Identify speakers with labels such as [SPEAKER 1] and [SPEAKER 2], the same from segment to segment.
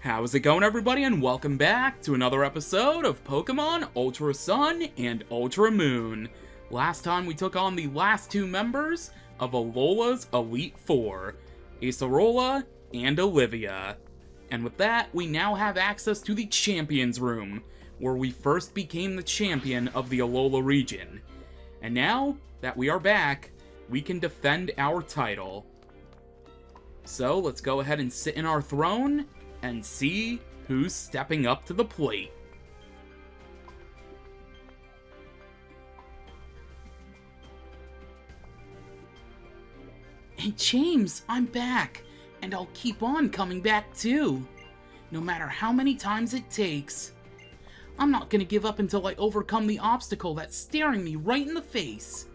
[SPEAKER 1] How's it going, everybody, and welcome back to another episode of Pokemon Ultra Sun and Ultra Moon. Last time we took on the last two members of Alola's Elite Four, Acerola and Olivia. And with that, we now have access to the Champions Room, where we first became the champion of the Alola region. And now that we are back, we can defend our title. So let's go ahead and sit in our throne and see who's stepping up to the plate. Hey James, I'm back, and I'll keep on coming back too, no matter how many times it takes. I'm not gonna give up until I overcome the obstacle that's staring me right in the face.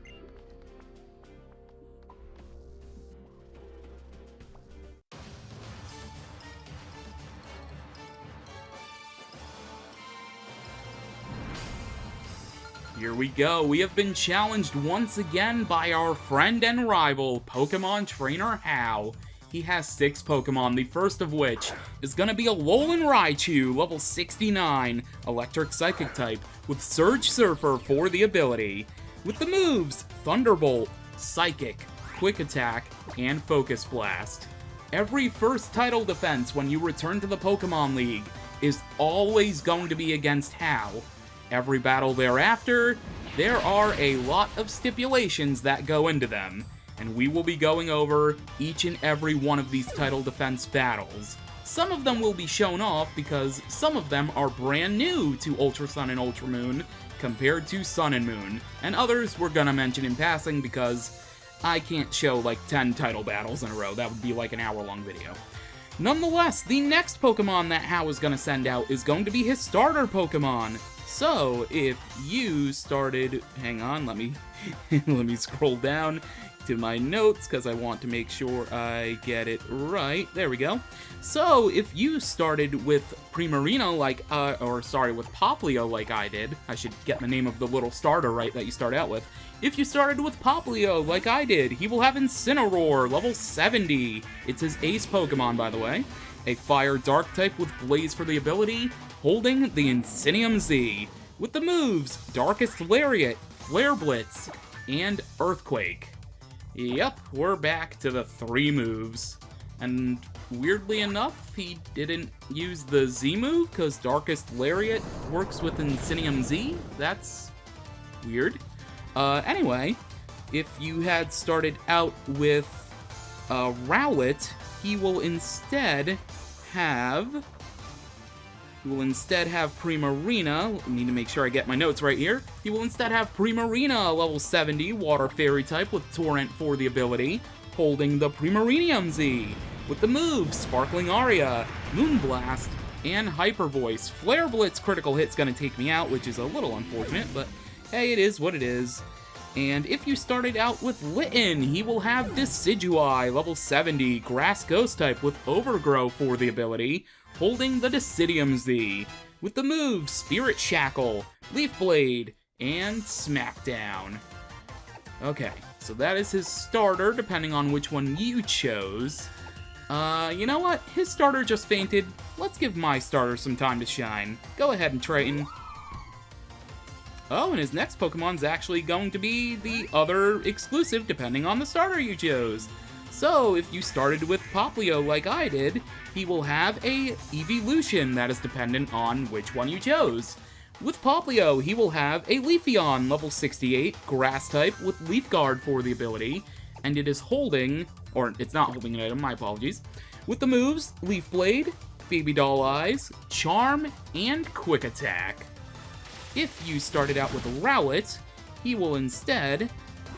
[SPEAKER 1] Here we go, we have been challenged once again by our friend and rival, Pokemon Trainer Hao. He has 6 Pokemon, the first of which is gonna be Alolan Raichu, level 69, Electric Psychic type, with Surge Surfer for the ability. With the moves, Thunderbolt, Psychic, Quick Attack, and Focus Blast. Every first title defense when you return to the Pokemon League is always going to be against Hao. Every battle thereafter, there are a lot of stipulations that go into them, and we will be going over each and every one of these title defense battles. Some of them will be shown off because some of them are brand new to Ultra Sun and Ultra Moon compared to Sun and Moon, and others we're gonna mention in passing because I can't show like 10 title battles in a row. That would be like an hour-long video. Nonetheless, the next Pokemon that Hao is gonna send out is going to be his starter Pokemon. So, if you started, hang on, let me scroll down to my notes, because I want to make sure I get it right. There we go. So, if you started with Primarina with Popplio like I did, I should get the name of the little starter right that you start out with. If you started with Popplio like I did, he will have Incineroar, level 70. It's his ace Pokemon, by the way. A Fire Dark type with Blaze for the ability, holding the Insinium Z. With the moves, Darkest Lariat, Flare Blitz, and Earthquake. Yep, we're back to the 3 moves. And weirdly enough, he didn't use the Z move, because Darkest Lariat works with Insinium Z. That's weird. Anyway, if you had started out with Rowlet, he will instead have Primarina. I need to make sure I get my notes right here. He will instead have Primarina, level 70, Water Fairy type with Torrent for the ability, holding the Primarinium Z. With the moves, Sparkling Aria, Moonblast, and Hyper Voice. Flare Blitz critical hit's gonna take me out, which is a little unfortunate, but hey, it is what it is. And if you started out with Litten, he will have Decidueye, level 70, Grass Ghost type with Overgrow for the ability, holding the Deciduum Z. With the moves, Spirit Shackle, Leaf Blade, and Smackdown. Okay, so that is his starter, depending on which one you chose. You know what? His starter just fainted. Let's give my starter some time to shine. Go ahead and Triton. Oh, and his next Pokemon's actually going to be the other exclusive, depending on the starter you chose. So, if you started with Popplio like I did, he will have a evolution that is dependent on which one you chose. With Popplio, he will have a Leafeon, level 68, Grass type with Leaf Guard for the ability, and it is holding, or it's not holding an item, my apologies. With the moves, Leaf Blade, Baby Doll Eyes, Charm, and Quick Attack. If you started out with Rowlet, he will instead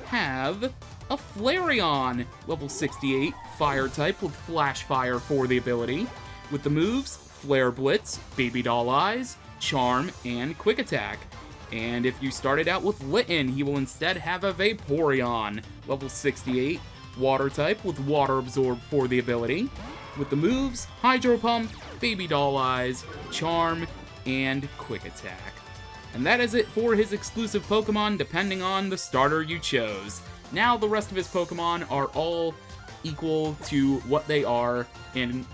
[SPEAKER 1] have a Flareon, level 68, Fire type with Flash Fire for the ability. With the moves, Flare Blitz, Baby Doll Eyes, Charm, and Quick Attack. And if you started out with Litten, he will instead have a Vaporeon, level 68, Water type with Water Absorb for the ability. With the moves, Hydro Pump, Baby Doll Eyes, Charm, and Quick Attack. And that is it for his exclusive Pokemon, depending on the starter you chose. Now the rest of his Pokemon are all equal to what they are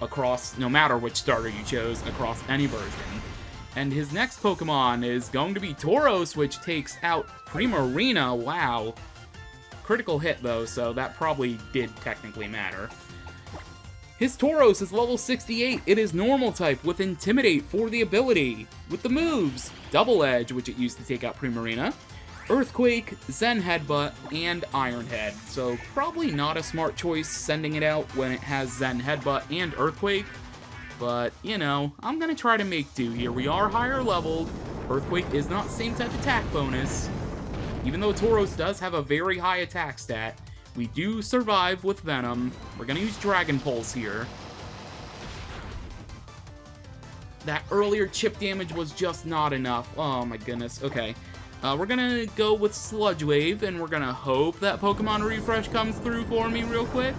[SPEAKER 1] across, no matter which starter you chose, across any version. And his next Pokemon is going to be Tauros, which takes out Primarina. Wow. Critical hit, though, so that probably did technically matter. His Tauros is level 68. It is normal type with Intimidate for the ability. With the moves, Double Edge, which it used to take out Primarina, Earthquake, Zen Headbutt, and Iron Head. So probably not a smart choice sending it out when it has Zen Headbutt and Earthquake. But, you know, I'm going to try to make do here. We are higher leveled. Earthquake is not the same type attack bonus. Even though Tauros does have a very high attack stat, we do survive with Venom. We're going to use Dragon Pulse here. That earlier chip damage was just not enough. Oh my goodness. Okay. We're going to go with Sludge Wave, and we're going to hope that Pokemon Refresh comes through for me real quick.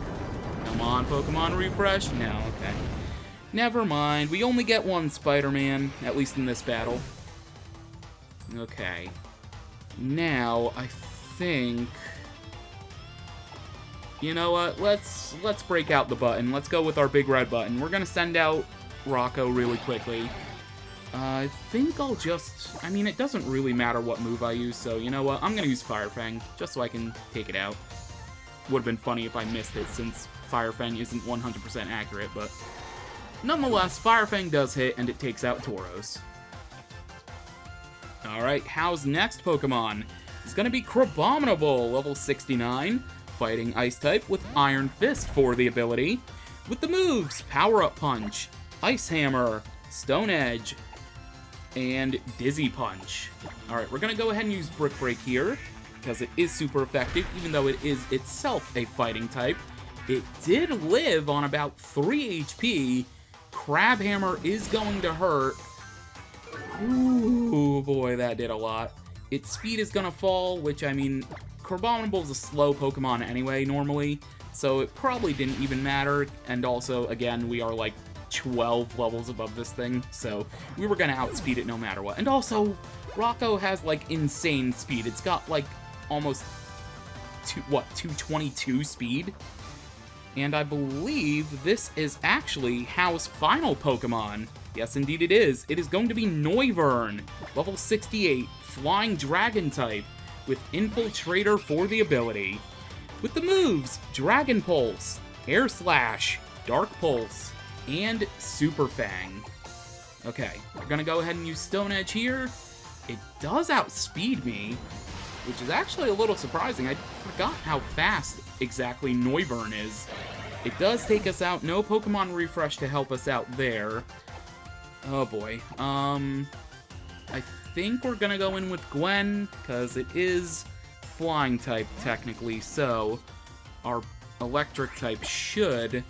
[SPEAKER 1] Come on, Pokemon Refresh. No, okay. Never mind. We only get one Spider-Man, at least in this battle. Okay. Now, I think... You know what? Let's break out the button. Let's go with our big red button. We're going to send out Rocco really quickly. I think I'll just... I mean, it doesn't really matter what move I use, so you know what? I'm going to use Fire Fang, just so I can take it out. Would have been funny if I missed it, since Fire Fang isn't 100% accurate, but... Nonetheless, Fire Fang does hit, and it takes out Tauros. Alright, How's next Pokemon? It's going to be Crabominable, level 69, fighting Ice-type with Iron Fist for the ability. With the moves, Power-Up Punch, Ice Hammer, Stone Edge, and Dizzy Punch. Alright, we're going to go ahead and use Brick Break here, because it is super effective, even though it is itself a fighting type. It did live on about 3 HP. Crab Hammer is going to hurt. Ooh, boy, that did a lot. Its speed is going to fall, which, I mean, Crabominable is a slow Pokemon anyway, normally, so it probably didn't even matter. And also, again, we are like 12 levels above this thing, so we were going to outspeed it no matter what. And also, Rocco has, like, insane speed. It's got, like, almost, 222 speed? And I believe this is actually How's final Pokemon. Yes, indeed it is. It is going to be Noivern, level 68, Flying Dragon type, with Infiltrator for the ability. With the moves, Dragon Pulse, Air Slash, Dark Pulse, and Super Fang. Okay, we're gonna go ahead and use Stone Edge here. It does outspeed me, which is actually a little surprising. I forgot how fast exactly Noivern is. It does take us out. No Pokemon Refresh to help us out there. Oh boy. I think we're gonna go in with Gwen, because it is Flying type, technically, so our Electric type should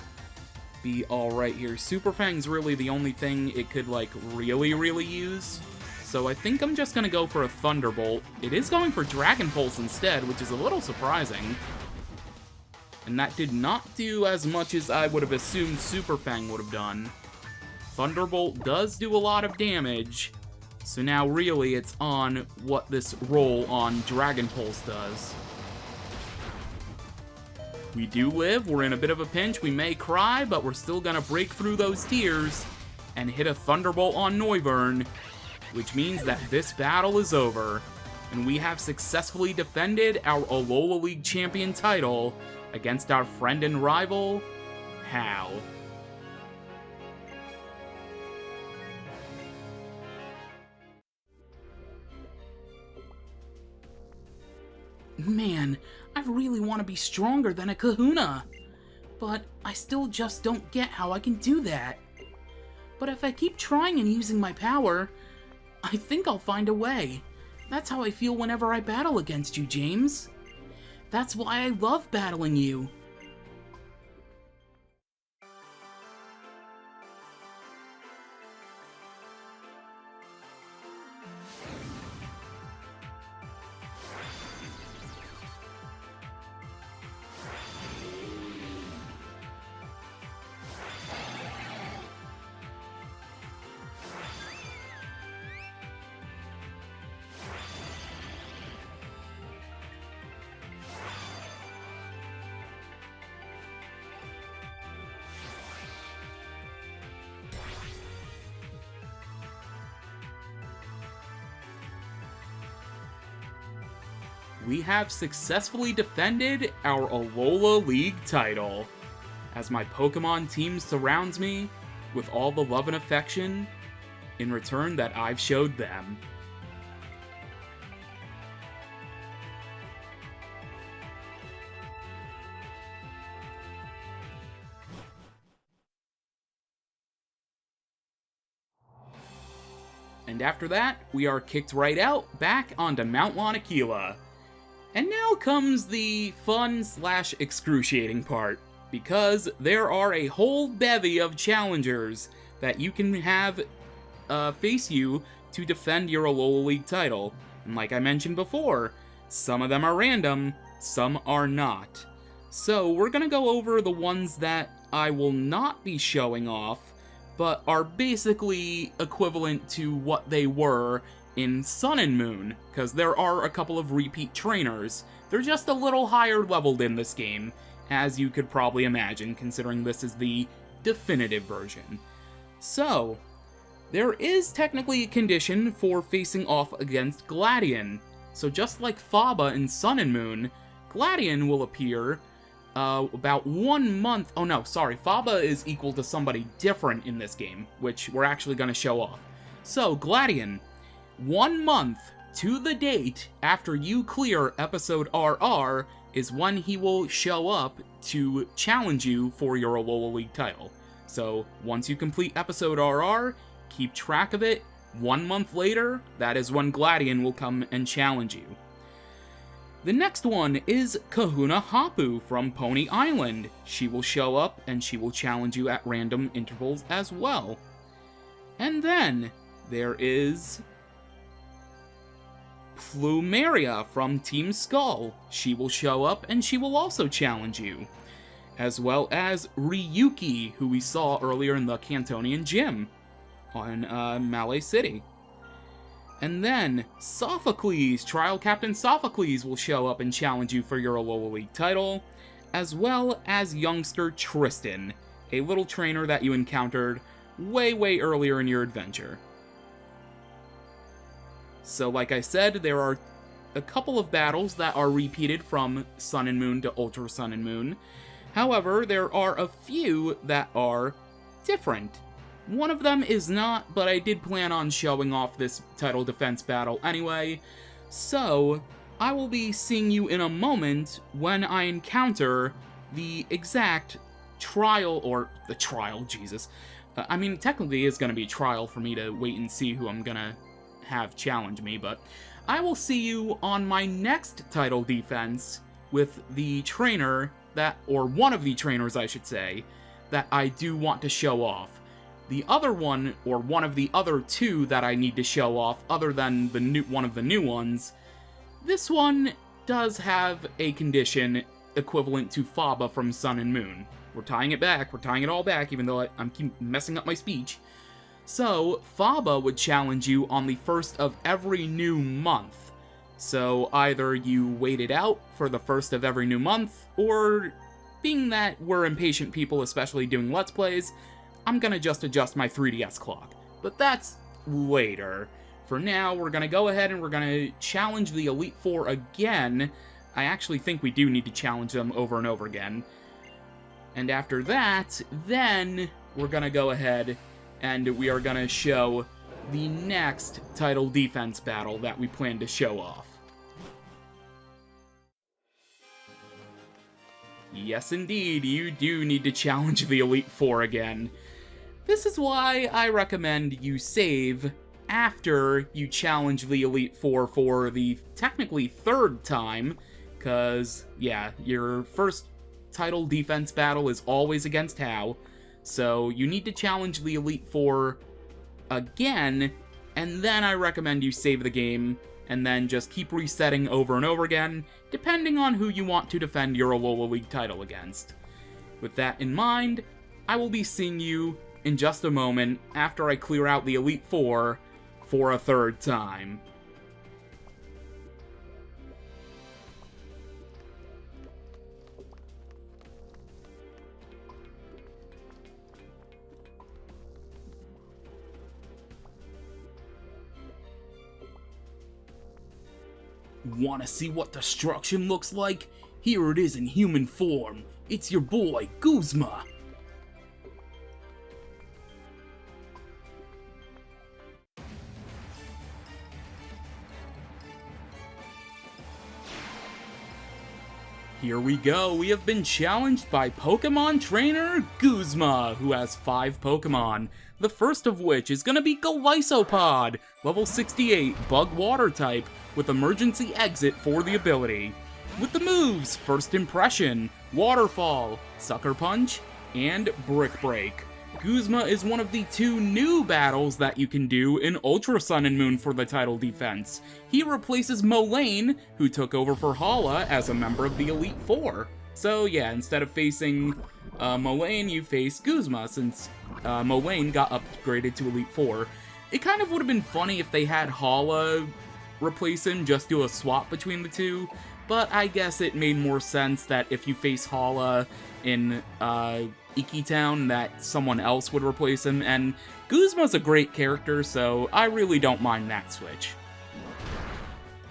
[SPEAKER 1] be alright here. Super Fang's really the only thing it could, like, really use. So I think I'm just gonna go for a Thunderbolt. It is going for Dragon Pulse instead, which is a little surprising. And that did not do as much as I would have assumed Super Fang would have done. Thunderbolt does do a lot of damage, so now really it's on what this roll on Dragon Pulse does. We do live, we're in a bit of a pinch, we may cry, but we're still gonna break through those tears and hit a Thunderbolt on Noivern, which means that this battle is over, and we have successfully defended our Alola League Champion title against our friend and rival, How. Man, I really want to be stronger than a Kahuna, but I still just don't get how I can do that. But if I keep trying and using my power, I think I'll find a way. That's how I feel whenever I battle against you, James. That's why I love battling you. we have successfully defended our Alola League title, as my Pokemon team surrounds me with all the love and affection in return that I've showed them. And after that, we are kicked right out, back onto Mount Lanakila. And now comes the fun/excruciating part, because there are a whole bevy of challengers that you can have face you to defend your Alola League title. And like I mentioned before, some of them are random, some are not. So we're gonna go over the ones that I will not be showing off, but are basically equivalent to what they were in Sun and Moon, because there are a couple of repeat trainers. They're just a little higher leveled in this game, as you could probably imagine, considering this is the definitive version. So, there is technically a condition for facing off against Gladion. So just like Faba in Sun and Moon, Gladion will appear about 1 month. Oh no, sorry, Faba is equal to somebody different in this game, which we're actually going to show off. So, Gladion, 1 month to the date after you clear episode RR is when he will show up to challenge you for your Alola League title. So, once you complete episode RR, keep track of it. 1 month later, that is when Gladion will come and challenge you. The next one is Kahuna Hapu from Pony Island. She will show up and she will challenge you at random intervals as well. And then there is Plumeria from Team Skull. She will show up and she will also challenge you. As well as Ryuki, who we saw earlier in the Cantonian Gym on Malay City. And then Sophocles, Trial Captain Sophocles, will show up and challenge you for your Alola League title, as well as youngster Tristan, a little trainer that you encountered way earlier in your adventure. So like I said, there are a couple of battles that are repeated from Sun and Moon to Ultra Sun and Moon. However, there are a few that are different. One of them is not, but I did plan on showing off this title defense battle anyway, so I will be seeing you in a moment when I encounter the exact trial, or the trial, Jesus. I mean, technically it's going to be a trial for me to wait and see who I'm going to have challenge me, but I will see you on my next title defense with the trainer that, or one of the trainers I should say, that I do want to show off. The other one, or one of the other two that I need to show off, other than the one of the new ones, this one does have a condition equivalent to Faba from Sun and Moon. We're tying it back, we're tying it all back, even though I'm keep messing up my speech. So, Faba would challenge you on the first of every new month. So, either you wait it out for the first of every new month, or, being that we're impatient people, especially doing Let's Plays, I'm gonna just adjust my 3DS clock. But that's later. For now, we're gonna go ahead and we're gonna challenge the Elite Four again. I actually think we do need to challenge them over and over again. And after that, then we're gonna go ahead and we are gonna show the next title defense battle that we plan to show off. Yes, indeed, you do need to challenge the Elite Four again. This is why I recommend you save after you challenge the Elite Four for the technically third time, because, yeah, your first title defense battle is always against Hao, so you need to challenge the Elite Four again, and then I recommend you save the game, and then just keep resetting over and over again, depending on who you want to defend your Alola League title against. With that in mind, I will be seeing you in just a moment after I clear out the Elite Four for a third time. Wanna see what destruction looks like? Here it is in human form. It's your boy, Guzma. Here we go, we have been challenged by Pokemon Trainer Guzma, who has 5 Pokemon. The first of which is gonna be Golisopod, level 68, Bug Water type, with emergency exit for the ability. With the moves, First Impression, Waterfall, Sucker Punch, and Brick Break. Guzma is one of the 2 new battles that you can do in Ultra Sun and Moon for the title defense. He replaces Molayne, who took over for Hala as a member of the Elite Four. So yeah, instead of facing Molayne, you face Guzma, since Molayne got upgraded to Elite Four. It kind of would have been funny if they had Hala replace him, just do a swap between the two, but I guess it made more sense that if you face Hala in Iki Town, that someone else would replace him, and Guzma's a great character, so I really don't mind that switch.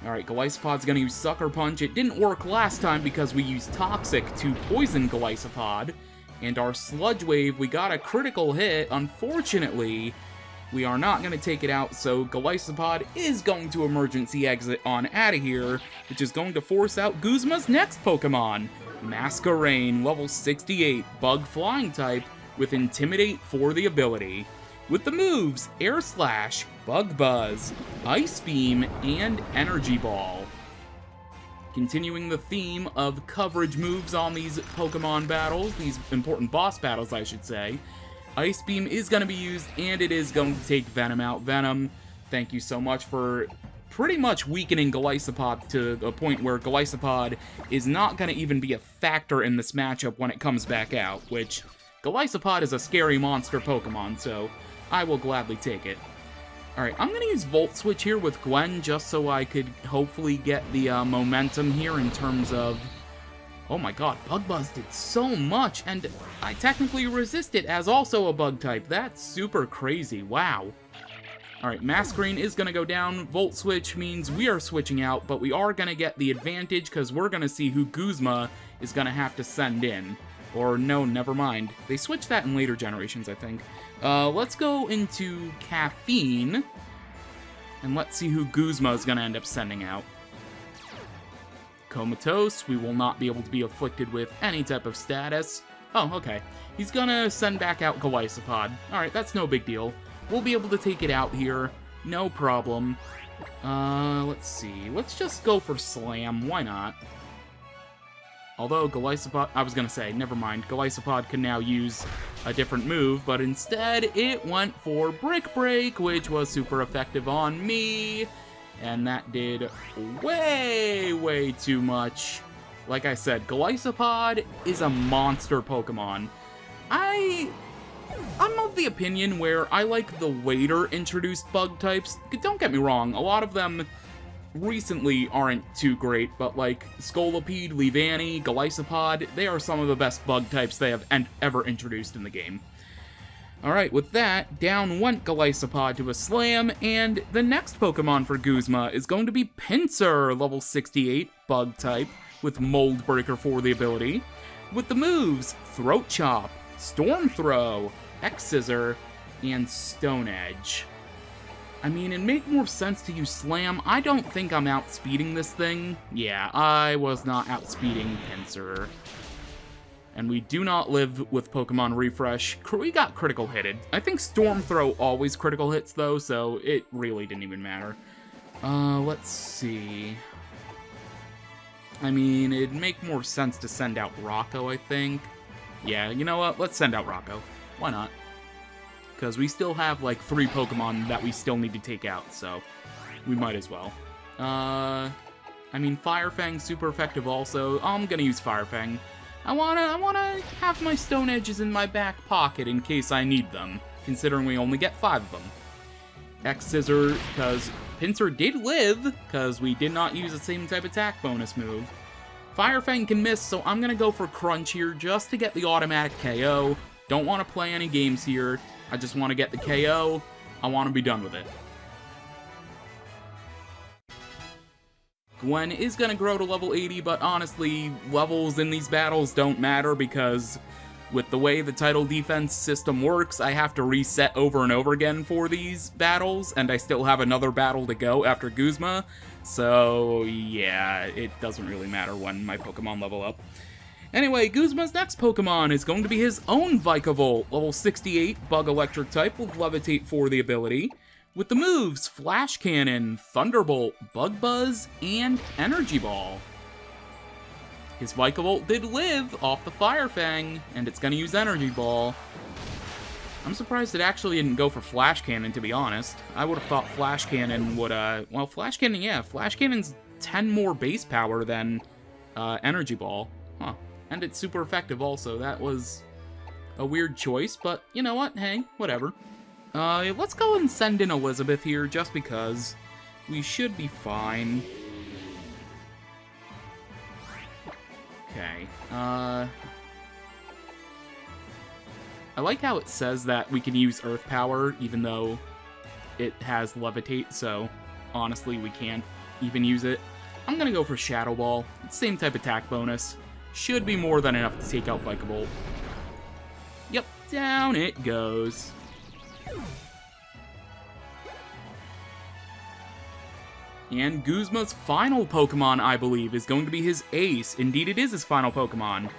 [SPEAKER 1] Alright, Golisopod's gonna use Sucker Punch. It didn't work last time because we used Toxic to poison Golisopod, and our Sludge Wave, we got a critical hit. Unfortunately, we are not going to take it out, so Golisopod is going to emergency exit on out of here, which is going to force out Guzma's next Pokemon, Masquerain, level 68, Bug Flying type, with Intimidate for the ability. With the moves, Air Slash, Bug Buzz, Ice Beam, and Energy Ball. Continuing the theme of coverage moves on these Pokemon battles, these important boss battles, I should say, Ice Beam is going to be used, and it is going to take Venom out. Venom, thank you so much for pretty much weakening Golisopod to the point where Golisopod is not going to even be a factor in this matchup when it comes back out, which Golisopod is a scary monster Pokemon, so I will gladly take it. Alright, I'm going to use Volt Switch here with Gwen just so I could hopefully get the momentum here in terms of... Oh my god, Bug Buzz did so much, and I technically resist it as also a bug type. That's super crazy, wow. Alright, Masquerain is going to go down. Volt Switch means we are switching out, but we are going to get the advantage because we're going to see who Guzma is going to have to send in. Or no, never mind. They switched that in later generations, I think. Let's go into Caffeine, and let's see who Guzma is going to end up sending out. Comatose, we will not be able to be afflicted with any type of status. Oh, okay. He's gonna send back out Golisopod. Alright, that's no big deal. We'll be able to take it out here. No problem. Let's see. Let's just go for Slam. Why not? Although Golisopod... I was gonna say, never mind. Golisopod can now use a different move, but instead it went for Brick Break, which was super effective on me. And that did way too much. Like I said, Golisopod is a monster Pokemon. I'm of the opinion where I like the later introduced bug types. Don't get me wrong, a lot of them recently aren't too great, but like Scolipede, Leavanny, Golisopod, they are some of the best bug types they have ever introduced in the game. Alright, with that, down went Golisopod to a Slam, and the next Pokemon for Guzma is going to be Pinsir, level 68, Bug type, with Mold Breaker for the ability. With the moves, Throat Chop, Storm Throw, X-Scissor, and Stone Edge. I mean, it'd make more sense to use Slam. I don't think I'm outspeeding this thing. Yeah, I was not outspeeding Pinsir. And we do not live with Pokemon Refresh. We got critical hitted. I think Storm Throw always critical hits, though, so it really didn't even matter. Let's see. I mean, it'd make more sense to send out Rocco, I think. Yeah, you know what? Let's send out Rocco. Why not? Because we still have, like, 3 Pokemon that we still need to take out, so we might as well. I mean, Fire Fang's super effective also. I'm gonna use Fire Fang. I wanna have my Stone Edges in my back pocket in case I need them, considering we only get 5 of them. X-Scissor, because Pinsir did live, because we did not use the same type attack bonus move. Fire Fang can miss, so I'm gonna go for Crunch here just to get the automatic KO. Don't want to play any games here. I just want to get the KO. I want to be done with it. Gwen is going to grow to level 80, but honestly, levels in these battles don't matter because with the way the title defense system works, I have to reset over and over again for these battles, and I still have another battle to go after Guzma, so yeah, it doesn't really matter when my Pokemon level up. Anyway, Guzma's next Pokemon is going to be his own Vikavolt, level 68, Bug Electric type with Levitate for the ability, with the moves Flash Cannon, Thunderbolt, Bug Buzz, and Energy Ball. His Vikavolt did live off the Fire Fang, and it's going to use Energy Ball. I'm surprised it actually didn't go for Flash Cannon, to be honest. I would have thought Flash Cannon would, well, Flash Cannon, yeah, Flash Cannon's 10 more base power than Energy Ball. Huh. And it's super effective also. That was a weird choice, but you know what? Hey, whatever. Let's go and send in Elizabeth here, just because. We should be fine. Okay, I like how it says that we can use Earth Power, even though it has Levitate, so honestly, we can't even use it. I'm gonna go for Shadow Ball. Same type attack bonus. Should be more than enough to take out Vikavolt. Yep, down it goes. And Guzma's final Pokemon, I believe, is going to be his ace. Indeed, it is his final Pokemon.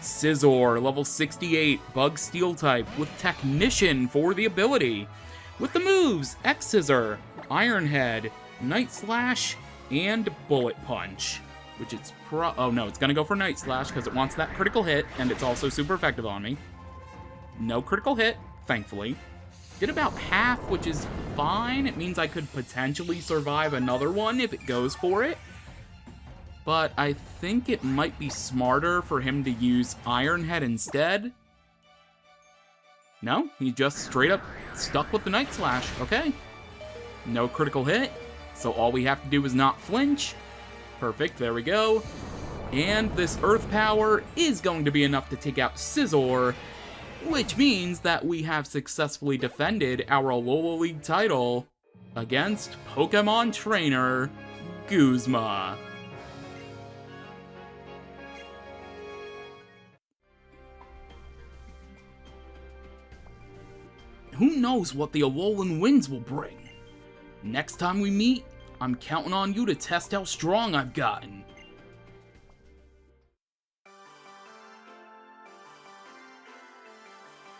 [SPEAKER 1] Scizor, level 68, Bug Steel type, with Technician for the ability. With the moves, X-Scissor, Iron Head, Night Slash, and Bullet Punch. Which it's oh no, it's gonna go for Night Slash because it wants that critical hit, and it's also super effective on me. No critical hit, thankfully. Did about half, which is fine. It means I could potentially survive another one if it goes for it. But I think it might be smarter for him to use Iron Head instead. No, he just straight up stuck with the Night Slash. Okay. No critical hit, so all we have to do is not flinch. Perfect, there we go. And this Earth Power is going to be enough to take out Scizor, which means that we have successfully defended our Alola League title against Pokemon Trainer Guzma. Who knows what the Alolan winds will bring? Next time we meet, I'm counting on you to test how strong I've gotten.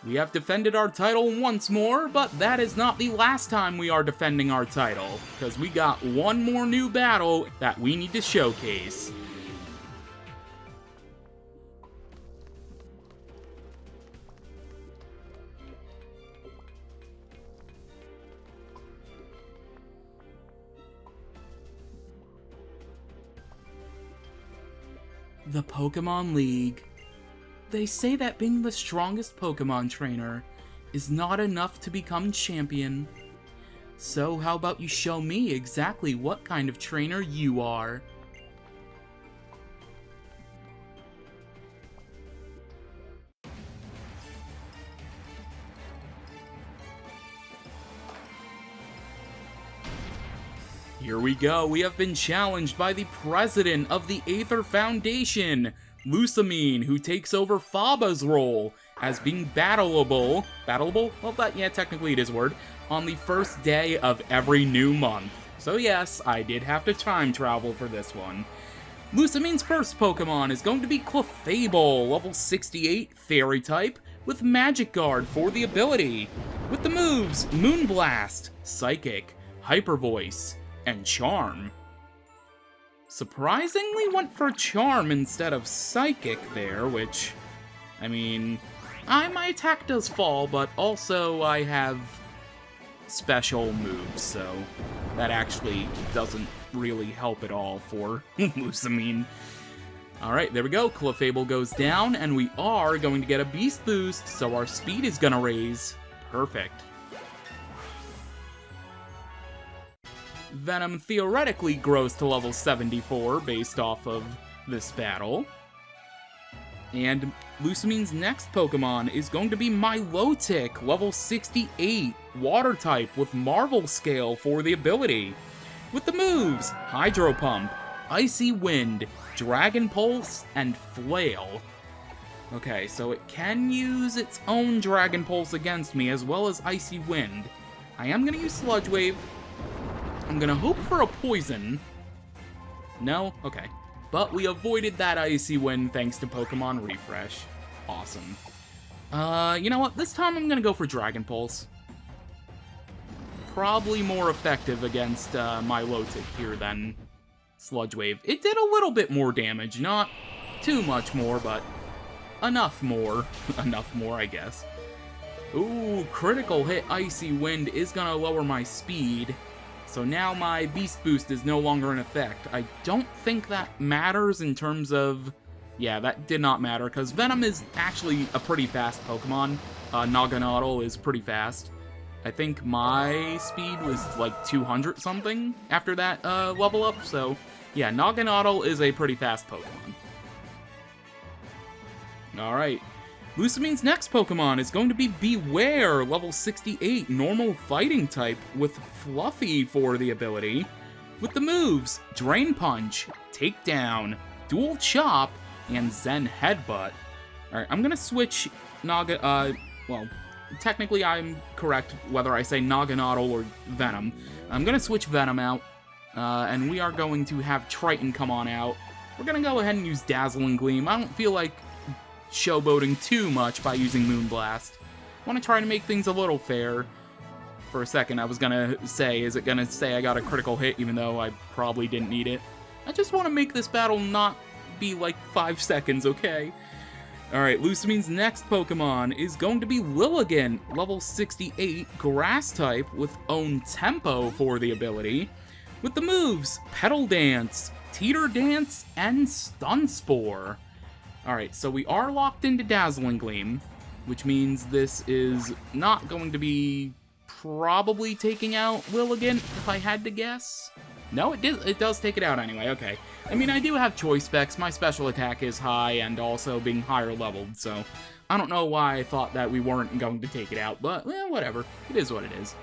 [SPEAKER 1] We have defended our title once more, but that is not the last time we are defending our title, because we got one more new battle that we need to showcase. The Pokemon League. They say that being the strongest Pokemon trainer is not enough to become champion. So how about you show me exactly what kind of trainer you are? Here we go. We have been challenged by the president of the Aether Foundation, Lusamine, who takes over Faba's role as being battleable? Well, yeah, technically it is a word, on the first day of every new month. So yes, I did have to time travel for this one. Lusamine's first Pokemon is going to be Clefable, level 68, Fairy type, with Magic Guard for the ability. With the moves, Moonblast, Psychic, Hyper Voice, and Charm. Surprisingly went for Charm instead of Psychic there, which, I mean, my attack does fall, but also I have special moves, so that actually doesn't really help at all for Lusamine. Alright, there we go. Clefable goes down, and we are going to get a Beast Boost, so our speed is gonna raise. Perfect. Venom theoretically grows to level 74 based off of this battle. And Lusamine's next Pokemon is going to be Milotic, level 68, Water type with Marvel Scale for the ability. With the moves, Hydro Pump, Icy Wind, Dragon Pulse, and Flail. Okay, so it can use its own Dragon Pulse against me, as well as Icy Wind. I am going to use Sludge Wave. I'm going to hope for a Poison. No? Okay. But we avoided that Icy Wind thanks to Pokemon Refresh. Awesome. You know what? This time I'm going to go for Dragon Pulse. Probably more effective against my Lotic here than Sludge Wave. It did a little bit more damage. Not too much more, but enough more. Enough more, I guess. Ooh, critical hit Icy Wind is going to lower my speed. So now my Beast Boost is no longer in effect. I don't think that matters in terms of... Yeah, that did not matter, because Venom is actually a pretty fast Pokemon. Naganadel is pretty fast. I think my speed was like 200 something after that level up, so yeah, Naganadel is a pretty fast Pokemon. Alright, Lusamine's next Pokemon is going to be Beware, level 68, normal fighting type, with Fluffy for the ability. With the moves, Drain Punch, Takedown, Dual Chop, and Zen Headbutt. Alright, I'm gonna switch well, technically I'm correct whether I say Naganadel or Venom. I'm gonna switch Venom out, and we are going to have Triton come on out. We're gonna go ahead and use Dazzling Gleam. I don't feel like showboating too much by using Moonblast. I want to try to make things a little fair. For a second I was gonna say, is it gonna say I got a critical hit even though I probably didn't need it? I just want to make this battle not be like 5 seconds, okay? Alright, Lusamine's next Pokemon is going to be Lilligant, level 68, Grass type, with Own Tempo for the ability. With the moves, Petal Dance, Teeter Dance, and Stun Spore. Alright, so we are locked into Dazzling Gleam, which means this is not going to be probably taking out Lilligant, if I had to guess. No, it does take it out anyway, okay. I mean, I do have choice specs. My special attack is high and also being higher leveled, so I don't know why I thought that we weren't going to take it out, but whatever. It is what it is.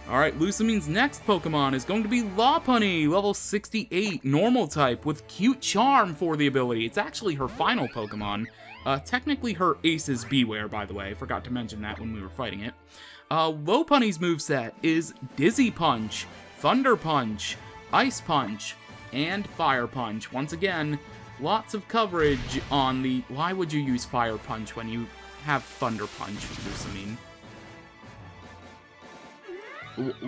[SPEAKER 1] Alright, Lusamine's next Pokemon is going to be Lopunny, level 68, normal type, with Cute Charm for the ability. It's actually her final Pokemon. Technically her ace is Beware, by the way. I forgot to mention that when we were fighting it. Lopunny's moveset is Dizzy Punch, Thunder Punch, Ice Punch, and Fire Punch. Once again, lots of coverage on the... Why would you use Fire Punch when you have Thunder Punch, Lusamine?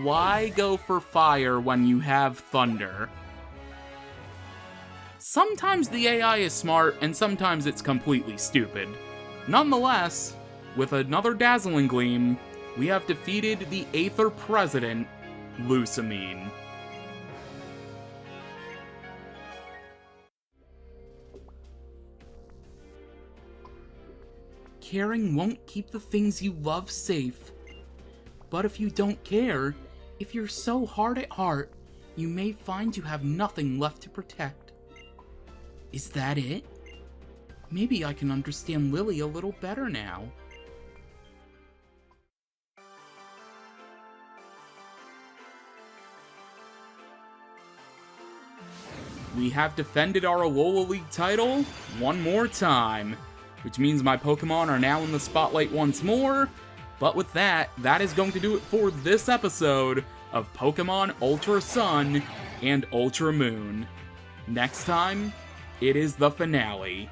[SPEAKER 1] Why go for Fire when you have Thunder? Sometimes the AI is smart, and sometimes it's completely stupid. Nonetheless, with another Dazzling Gleam, we have defeated the Aether President, Lusamine. Caring won't keep the things you love safe. But if you don't care, if you're so hard at heart, you may find you have nothing left to protect. Is that it? Maybe I can understand Lily a little better now. We have defended our Alola League title one more time, which means my Pokemon are now in the spotlight once more. But with that, that is going to do it for this episode of Pokemon Ultra Sun and Ultra Moon. Next time, it is the finale.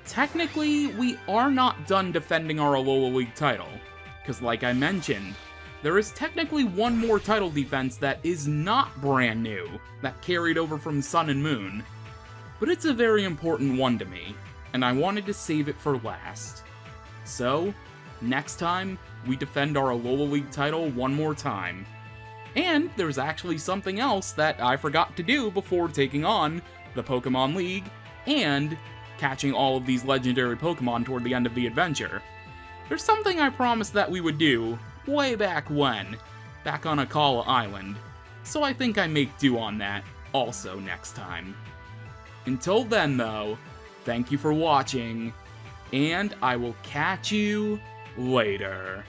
[SPEAKER 1] Technically, we are not done defending our Alola League title, because like I mentioned, there is technically one more title defense that is not brand new, that carried over from Sun and Moon. But it's a very important one to me, and I wanted to save it for last. So, next time, we defend our Alola League title one more time. And there's actually something else that I forgot to do before taking on the Pokemon League and catching all of these legendary Pokemon toward the end of the adventure. There's something I promised that we would do way back when, back on Akala Island. So I think I make do on that also next time. Until then though, thank you for watching, and I will catch you later.